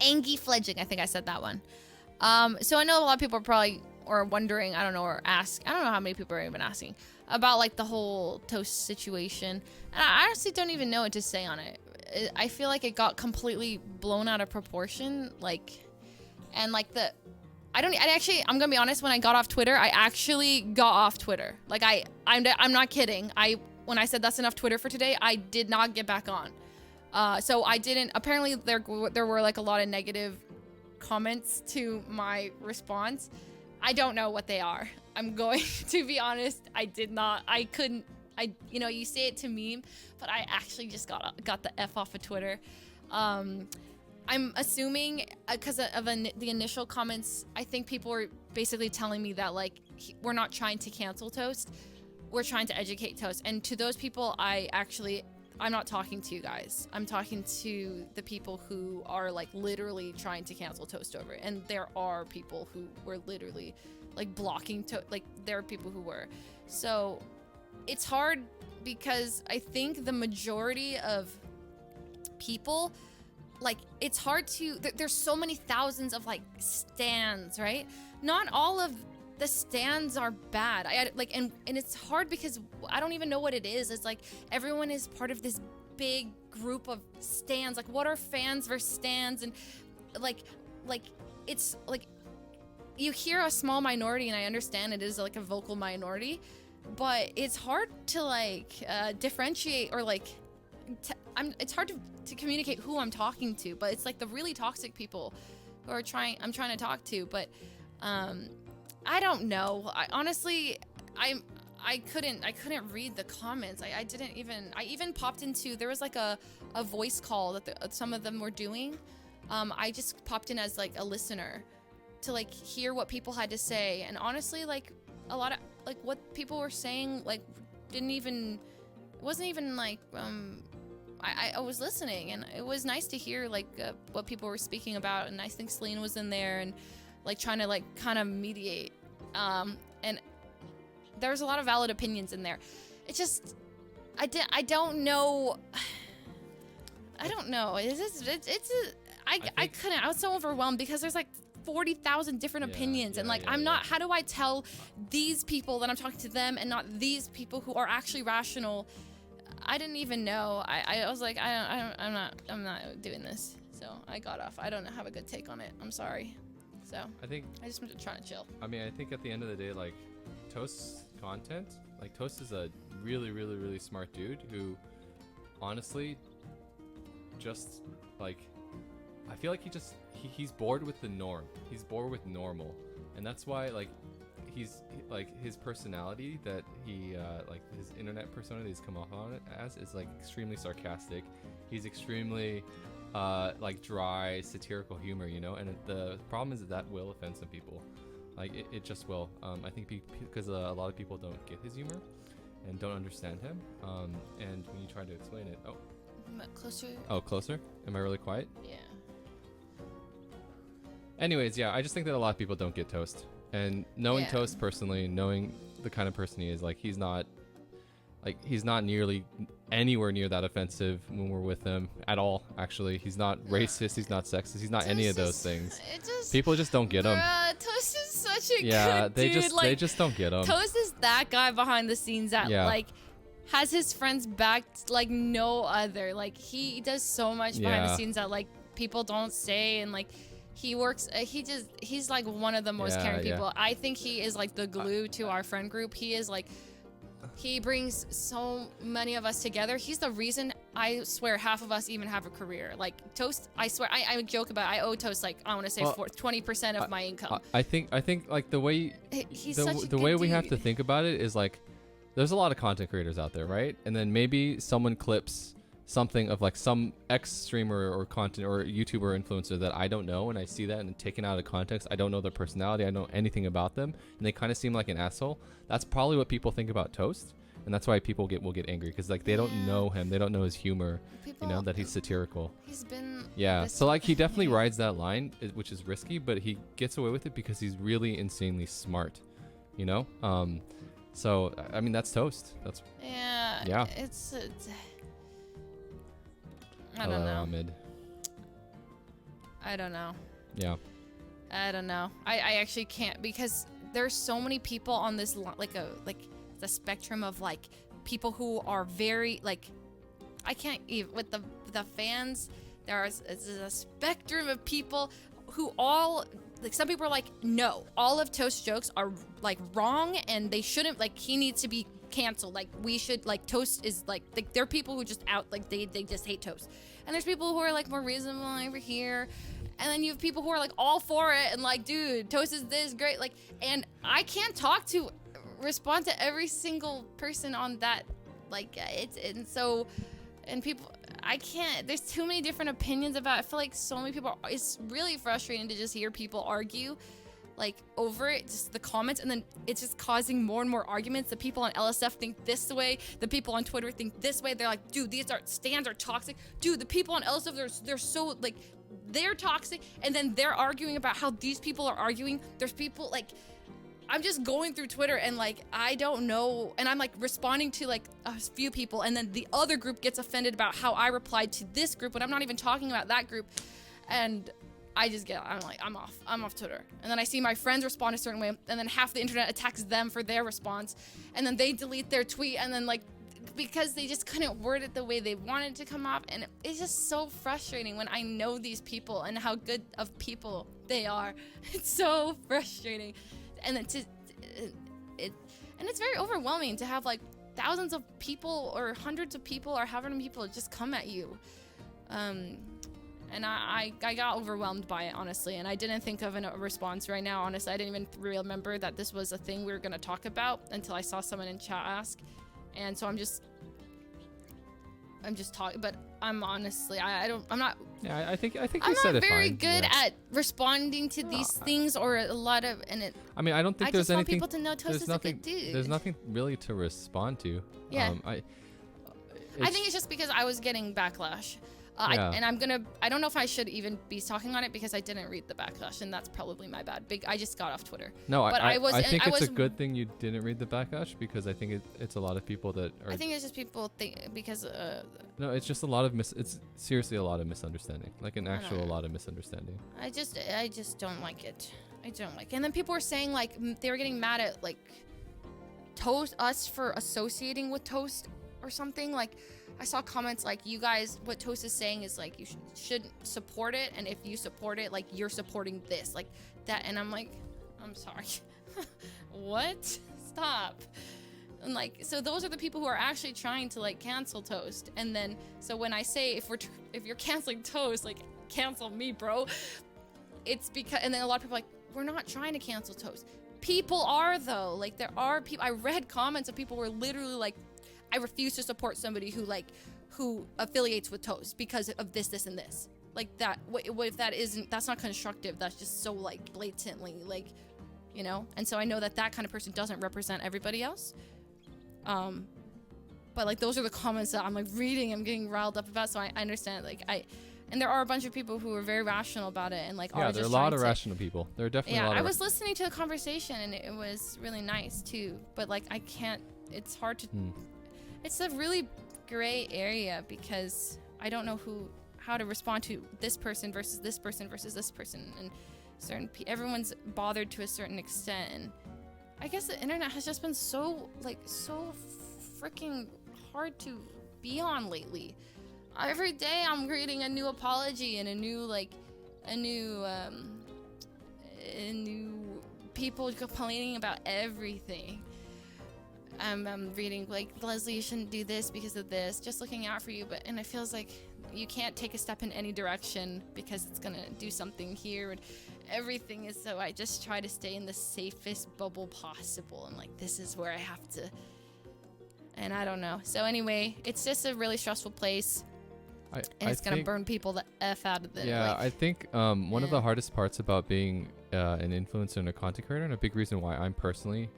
Angie Fledging. I think I said that one. So I know a lot of people are probably or wondering, I don't know, or ask. I don't know how many people are even asking about like the whole Toast situation. And I honestly don't even know what to say on it. I feel like it got completely blown out of proportion. Like, and like I'm gonna be honest. When I got off Twitter, I actually got off Twitter. Like I'm not kidding. When I said that's enough Twitter for today, I did not get back on. So I didn't. Apparently, there were like a lot of negative comments to my response. I don't know what they are. I'm going to be honest. I couldn't. You say it to meme, but I actually just got the F off of Twitter. I'm assuming because of the initial comments, I think people were basically telling me that like we're not trying to cancel Toast, we're trying to educate Toast. And to those people, I'm not talking to you guys. I'm talking to the people who are like literally trying to cancel Toast over it. And there are people who were literally like blocking like there are people who were. So it's hard because I think the majority of people, like, it's hard to, there's so many thousands of like stands, right? Not all of the stands are bad. And it's hard because I don't even know what it is. It's like everyone is part of this big group of stands. Like, what are fans versus stands? And like it's like you hear a small minority, and I understand it is like a vocal minority, but it's hard to like differentiate or like it's hard to communicate who I'm talking to. But it's like the really toxic people who are I'm trying to talk to. But I don't know. I couldn't read the comments. I even popped into, there was like a voice call that some of them were doing. I just popped in as like a listener to like hear what people had to say. And honestly, like a lot of like what people were saying, like it wasn't even like, I was listening, and it was nice to hear like what people were speaking about. And I think Celine was in there and like trying to like kind of mediate. And there's a lot of valid opinions in there. It's just, I don't know. I don't know. I was so overwhelmed because there's like 40,000 different opinions. And like, how do I tell these people that I'm talking to them and not these people who are actually rational? I didn't even know. I was like, I'm not doing this. So I got off. I don't have a good take on it. I'm sorry. So I just want to try to chill. I mean, I think at the end of the day, like Toast's content, like Toast is a really, really, really smart dude who honestly just like, I feel like he's bored with the norm. He's bored with normal. And that's why like his personality that he like his internet persona that he's come off on it as is like extremely sarcastic. He's extremely like dry satirical humor, and the problem is that will offend some people. Like it just will. I think because a lot of people don't get his humor and don't understand him, and when you try to explain it, Closer. Closer? Am I really quiet? Yeah. Anyways, yeah, I just think that a lot of people don't get Toast. And knowing Toast personally, knowing the kind of person he is, like he's not nearly anywhere near that offensive when we're with him at all. Actually, he's not racist, he's not sexist, he's not any of those things. People just don't get him. Toast is such a good dude. They just don't get him. Toast is that guy behind the scenes that like has his friends backed like no other. Like he does so much behind the scenes that like people don't say. And like he works, he's like one of the most caring people. I think he is like the glue to our friend group. He is like, he brings so many of us together. He's the reason, I swear, half of us even have a career. Like Toast, I swear, I joke about it. I owe Toast like, I want to say 20% of my income. I think like the way the way we have to think about it is like, there's a lot of content creators out there, right? And then maybe someone clips something of like some streamer or content or YouTuber or influencer that I don't know, and I see that and taken out of context. I don't know their personality. I don't know anything about them, and they kind of seem like an asshole. That's probably what people think about Toast, and that's why people will get angry, because like they don't know him, they don't know his humor, that he's satirical. He's been so like he definitely rides that line, which is risky, but he gets away with it because he's really insanely smart, So I mean, that's Toast. That's It's I don't know. Ahmed. I don't know. Yeah. I don't know. I actually can't, because there's so many people on this like the spectrum of like people who are very like, I can't even with the fans. There's a spectrum of people who all like, some people are like, no, all of Toast's jokes are like wrong and they shouldn't, like he needs to be canceled. Like we should, like Toast is like there are people who just out like they just hate Toast. And there's people who are like more reasonable over here. And then you have people who are like all for it and like, dude, Toast is this great. Like, and I can't respond to every single person on that. Like and people, I can't, there's too many different opinions about it. I feel like so many people, it's really frustrating to just hear people argue like over it, just the comments, and then it's just causing more and more arguments. The people on LSF think this way, the people on Twitter think this way. They're like, dude, these stands are toxic. Dude, the people on LSF, they're so like, they're toxic, and then they're arguing about how these people are arguing. There's people like, I'm just going through Twitter and like, I don't know, and I'm like responding to like a few people, and then the other group gets offended about how I replied to this group when I'm not even talking about that group. And I'm like, I'm off Twitter. And then I see my friends respond a certain way, and then half the internet attacks them for their response, and then they delete their tweet, and then like, because they just couldn't word it the way they wanted to come off. And it's just so frustrating when I know these people and how good of people they are. It's so frustrating. And it's very overwhelming to have like thousands of people or hundreds of people or however many people just come at you. And I got overwhelmed by it, honestly, and I didn't think of a response right now. Honestly, I didn't even remember that this was a thing we were going to talk about until I saw someone in chat ask. And so I'm just talking, but I'm honestly, I'm not. Yeah, I think you I'm said not it very fine. good Yeah. at responding to these things, or a lot of, and it. I mean, I don't think I there's just want anything. people to know Toast is a good dude. There's nothing really to respond to. Yeah. I think it's just because I was getting backlash. Yeah. I don't know if I should even be talking on it because I didn't read the backlash, and that's probably my bad. I just got off Twitter. No, but I think it's a good thing you didn't read the backlash, because I think it's a lot of people that are. I think it's just people think because. No, it's just a lot of it's seriously a lot of misunderstanding, like an actual lot of misunderstanding. I just don't like it. I don't like it. And then people were saying like they were getting mad at like Toast, us for associating with Toast or something. Like I saw comments like, you guys, what Toast is saying is like, you shouldn't support it, and if you support it, like you're supporting this, like that. And I'm like, I'm sorry. What? Stop. And like, so those are the people who are actually trying to like cancel Toast. And then, so when I say if you're canceling Toast, like cancel me, bro. It's because, and then a lot of people are like, we're not trying to cancel Toast. People are though. Like there are people, I read comments of people who were literally like, I refuse to support somebody who affiliates with Toast because of this, and this. Like that, what if that isn't, that's not constructive. That's just so like blatantly like, you know? And so I know that kind of person doesn't represent everybody else. But like, those are the comments that I'm like reading, I'm getting riled up about. So I understand, like and there are a bunch of people who are very rational about it and like, yeah, there are a lot of rational people. There are definitely a lot of. I was listening to the conversation and it was really nice too. But like, I can't, it's hard to, it's a really gray area because I don't know how to respond to this person versus this person versus this person, and everyone's bothered to a certain extent. And I guess the internet has just been so freaking hard to be on lately. Every day I'm reading a new apology and a new people complaining about everything. I'm reading like, Leslie, you shouldn't do this because of this, just looking out for you. And it feels like you can't take a step in any direction because it's gonna do something here, and everything is, so I just try to stay in the safest bubble possible, and like, this is where I have to, and I don't know. So anyway, it's just a really stressful place. And it's going to burn people the F out of it. Yeah, I think one of the hardest parts about being an influencer and a content creator, and a big reason why I'm personally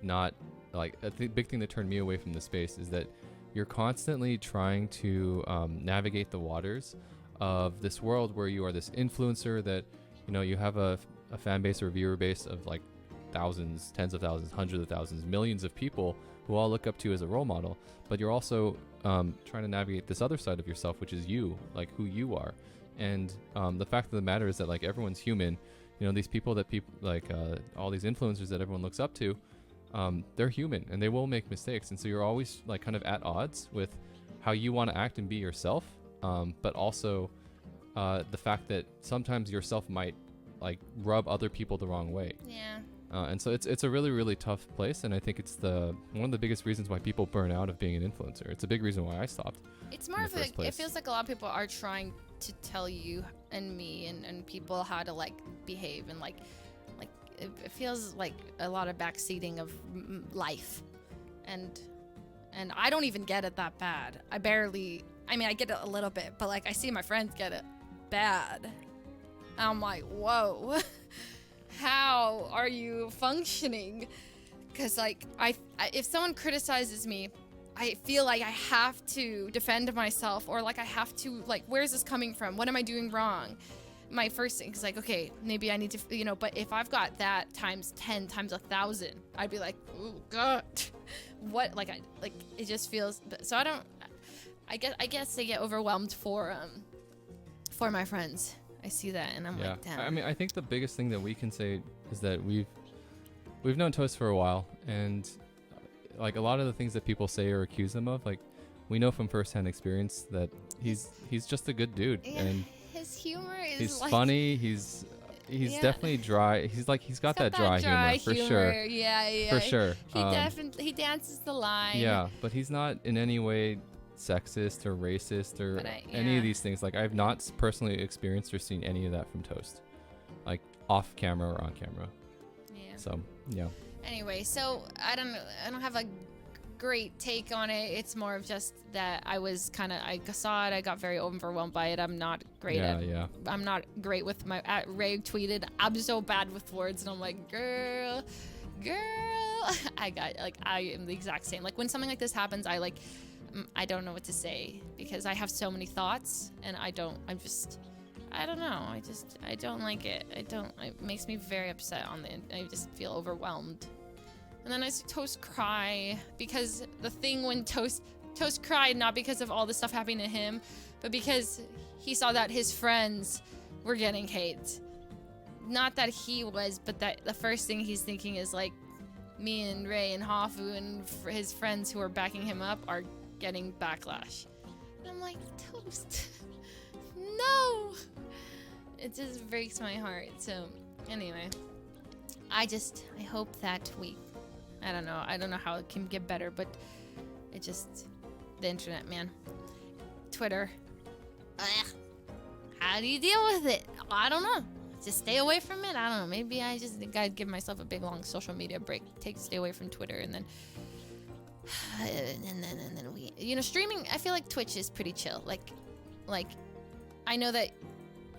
not, like, big thing that turned me away from the space is that you're constantly trying to navigate the waters of this world where you are this influencer that, you know, you have a fan base or viewer base of like thousands, tens of thousands, hundreds of thousands, millions of people who all look up to you as a role model, but you're also trying to navigate this other side of yourself, which is you, like who you are. And the fact of the matter is that like everyone's human. You know, these people that people like all these influencers that everyone looks up to, they're human and they will make mistakes. And so you're always like kind of at odds with how you want to act and be yourself, but also the fact that sometimes yourself might like rub other people the wrong way. Yeah. And so it's a really, really tough place, and I think it's one of the biggest reasons why people burn out of being an influencer. It's a big reason why I stopped. It's more of it feels like a lot of people are trying to tell you and me and people how to like behave, and like it feels like a lot of backseating of life, and I don't even get it that bad. I get it a little bit, but like I see my friends get it bad. And I'm like, whoa. How are you functioning? Because like I if someone criticizes me, I feel like I have to defend myself, or like I have to like, where's this coming from? What am I doing wrong? My first thing is like, okay, maybe I need to, but if I've got that times 10 times 1,000, I'd be like, oh god, what? Like it just feels. So I guess I get overwhelmed for my friends. I see that and I'm like, damn. I mean, I think the biggest thing that we can say is that we've known Toast for a while, and like a lot of the things that people say or accuse him of, like we know from firsthand experience that he's just a good dude, and his humor is he's like, funny. He's definitely dry. He's got that dry humor for sure. Yeah. For sure. He dances the line. Yeah, but he's not in any way sexist or racist or any of these things. Like I've not personally experienced or seen any of that from Toast, like off camera or on camera. Yeah. So yeah. Anyway, so I don't have a great take on it. It's more of just that I saw it, I got very overwhelmed by it. I'm not great I'm not great with my Ray tweeted, I'm so bad with words, and I'm like, girl, I am the exact same. Like when something like this happens, I don't know what to say because I have so many thoughts, and I don't know. I don't like it. It makes me very upset I just feel overwhelmed. And then I see Toast cry because the thing when Toast cried, not because of all the stuff happening to him, but because he saw that his friends were getting hate. Not that he was, but that the first thing he's thinking is like, me and Ray and Hafu and his friends who are backing him up are getting backlash. And I'm like, Toast, no! It just breaks my heart. So anyway, I hope that I don't know how it can get better, but the internet, man. Twitter. How do you deal with it? I don't know. Just stay away from it. I don't know. Maybe I just gotta give myself a big long social media break. Stay away from Twitter, and then we streaming. I feel like Twitch is pretty chill. Like I know that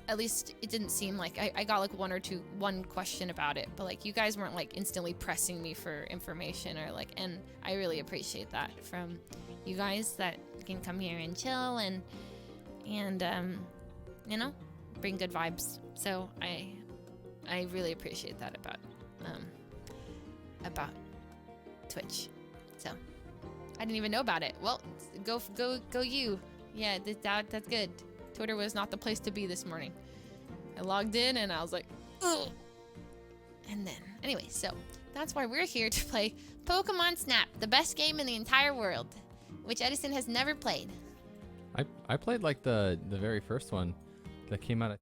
at least it didn't seem like I got like one question about it, but like you guys weren't like instantly pressing me for information or like, and I really appreciate that from you guys, that can come here and chill and bring good vibes. So I really appreciate that about Twitch. So I didn't even know about it. Well, go you. Yeah, that's good. Twitter was not the place to be this morning. I logged in and I was like, ugh. And then, anyway, so that's why we're here to play Pokemon Snap, the best game in the entire world, which Edison has never played. I played like the very first one that came out.